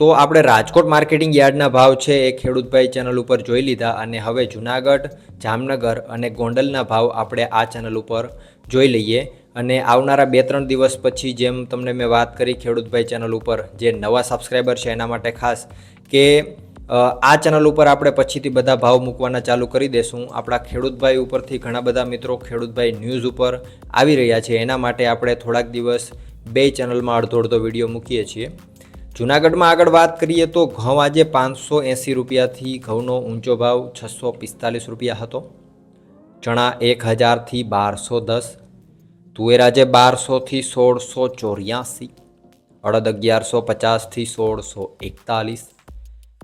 તો આપણે રાજકોટ માર્કેટિંગ યાર્ડના ભાવ છે એ ખેડૂતભાઈ ચેનલ ઉપર જોઈ લીધા અને હવે જુનાગઢ, જામનગર અને ગોંડલના ભાવ આપણે આ ચેનલ ઉપર જોઈ લઈએ. અને આવનારા 2-3 દિવસ પછી જેમ તમને મેં વાત કરી ખેડૂતભાઈ ચેનલ ઉપર જે નવા સબસ્ક્રાઈબર છે એના માટે ખાસ કે આ ચેનલ ઉપર આપણે પછીથી બધા ભાવ મૂકવાના ચાલુ કરી દેશું. આપણા ખેડૂતભાઈ ઉપરથી ઘણા બધા મિત્રો ખેડૂતભાઈ ન્યૂઝ ઉપર આવી રહ્યા છે, એના માટે આપણે થોડાક દિવસ બે ચેનલમાં અડધો વિડીયો મૂકીએ છીએ. જૂનાગઢમાં આગળ વાત કરીએ તો ઘઉં આજે 580 રૂપિયાથી ઘઉંનો ઊંચો ભાવ 645 રૂપિયા હતો. ચણા 1000થી 1210, તુવેર આજે 1200થી 1684, અડદ 1150થી 1641,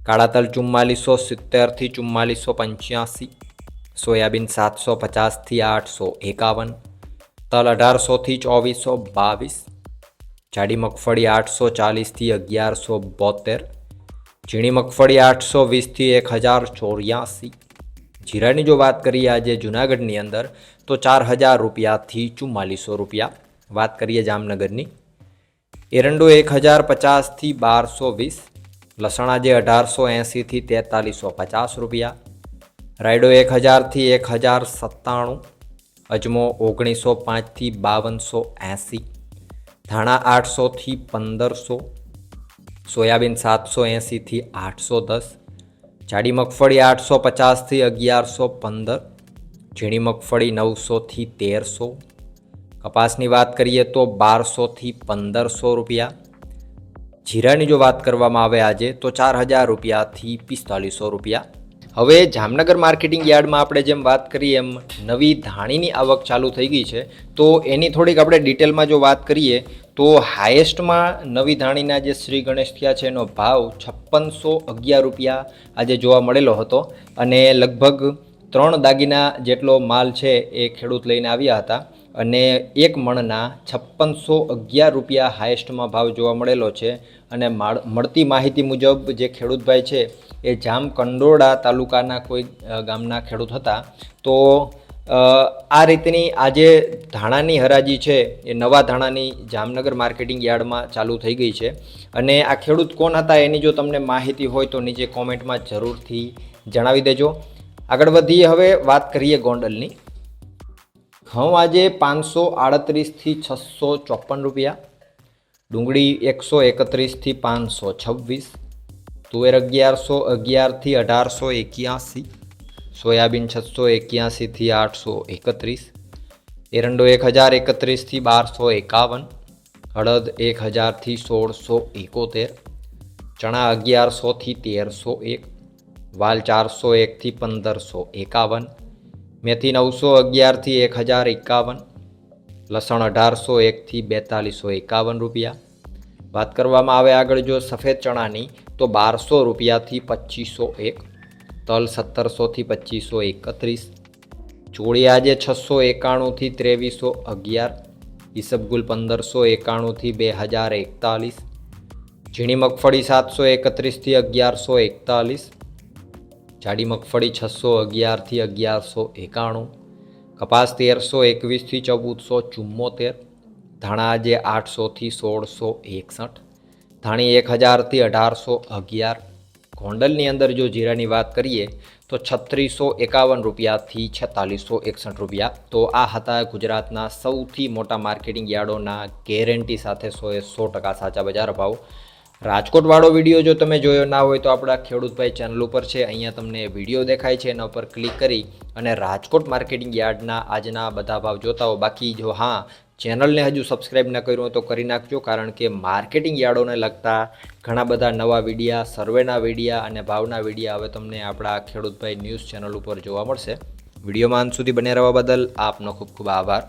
કાળા તલ 4470થી 4485, સોયાબીન 750થી 851, તલ 1800થી 2422, જાડી મગફળી 840થી 1172, ઝીણી મગફળી 820થી 1084. જીરાની જો વાત કરીએ આજે જૂનાગઢની અંદર તો 4000 રૂપિયાથી 4400 રૂપિયા. વાત કરીએ જામનગરની, એરંડો 1050થી 1220, લસણ આજે 1880થી 4350 રૂપિયા, રાયડો 1000થી 1097, અજમો 1905થી 5280, ધાણા 800થી 1500, સોયાબીન 780થી 810, જાડી મગફળી 850થી 1115, ઝીણી મગફળી 900થી 1300, કપાસની વાત કરીએ તો 1200થી 1500 રૂપિયા. જીરાની જો વાત કરવામાં આવે આજે તો 4000 રૂપિયાથી 4500 રૂપિયા. હવે જામનગર માર્કેટિંગ યાર્ડમાં આપણે જેમ વાત કરીએ એમ નવી ધાણીની આવક ચાલુ થઈ ગઈ છે, તો એની થોડીક આપણે ડિટેલમાં જો વાત કરીએ તો હાઈએસ્ટમાં નવી ધાણીના જે શ્રી ગણેશ થયા છે એનો ભાવ 5611 રૂપિયા આજે જોવા મળેલો હતો. અને લગભગ 3 દાગીના જેટલો માલ છે એ ખેડૂત લઈને આવ્યા હતા અને એક મણના 5611 રૂપિયા હાઈએસ્ટમાં ભાવ જોવા મળેલો છે. અને મળતી માહિતી મુજબ જે ખેડૂતભાઈ છે એ જામકંડોરણા તાલુકાના કોઈ ગામના ખેડૂત હતા. તો આ રીતની આજે ધાણાની હરાજી છે એ નવા ધાણાની જામનગર માર્કેટિંગ યાર્ડમાં ચાલુ થઈ ગઈ છે. અને આ ખેડૂત કોણ હતા એની જો તમને માહિતી હોય તો નીચે કોમેન્ટમાં જરૂરથી જણાવી દેજો. આગળ વધીએ, હવે વાત કરીએ ગોંડલની. ઘઉં આજે 538થી 654 રૂપિયા, ડુંગળી 131થી 526, તુવેર 1111થી 1881, સોયાબીન 681થી 831, એરંડો 1031થી 1251, અડદ 1000થી 1671, ચણા 1100થી 1301, વાલ 401થી 1551, મેથી 911થી 1051, લસણ 1801થી 4251 રૂપિયા. વાત કરવામાં આવે આગળ જો સફેદ ચણાની તો 1200 રૂપિયાથી 2501, તલ 1700થી 2531, ચોળી આજે 691થી 2311, ઈસબગુલ 1591થી 2041, ઝીણી મગફળી 731થી 1141, જાડી મગફળી 611થી 1191, કપાસ 1321થી 1474, ધાણા આજે 800થી 1661, ધાણી 1000થી 1811. ગોંડલની અંદર જો જીરાની વાત કરીએ તો 3651 રૂપિયાથી 4661 રૂપિયા. તો આ હતા ગુજરાતના સૌથી મોટા માર્કેટિંગ યાર્ડોના ગેરંટી સાથે 100% સાચા બજાર ભાવ. રાજકોટવાળો વિડીયો જો તમે જોયો ના હોય તો આપણા ખેડૂતભાઈ ચેનલ ઉપર છે, અહીંયા તમને વિડીયો દેખાય છે, એના ઉપર ક્લિક કરી અને રાજકોટ માર્કેટિંગ યાર્ડના આજના બધા ભાવ જોતા હો. બાકી જો ચેનલને હજુ સબસ્ક્રાઈબ ન કર્યું હોય તો કરી નાખજો, કારણ કે માર્કેટિંગ યાર્ડોને લગતા ઘણા બધા નવા વિડીયા, સર્વેના વિડીયા અને ભાવના વિડીયા હવે તમને આપણા ખેડૂતભાઈ ન્યૂઝ ચેનલ ઉપર જોવા મળશે. વિડીયોમાં અંત સુધી બને રહેવા બદલ આપનો ખૂબ ખૂબ આભાર.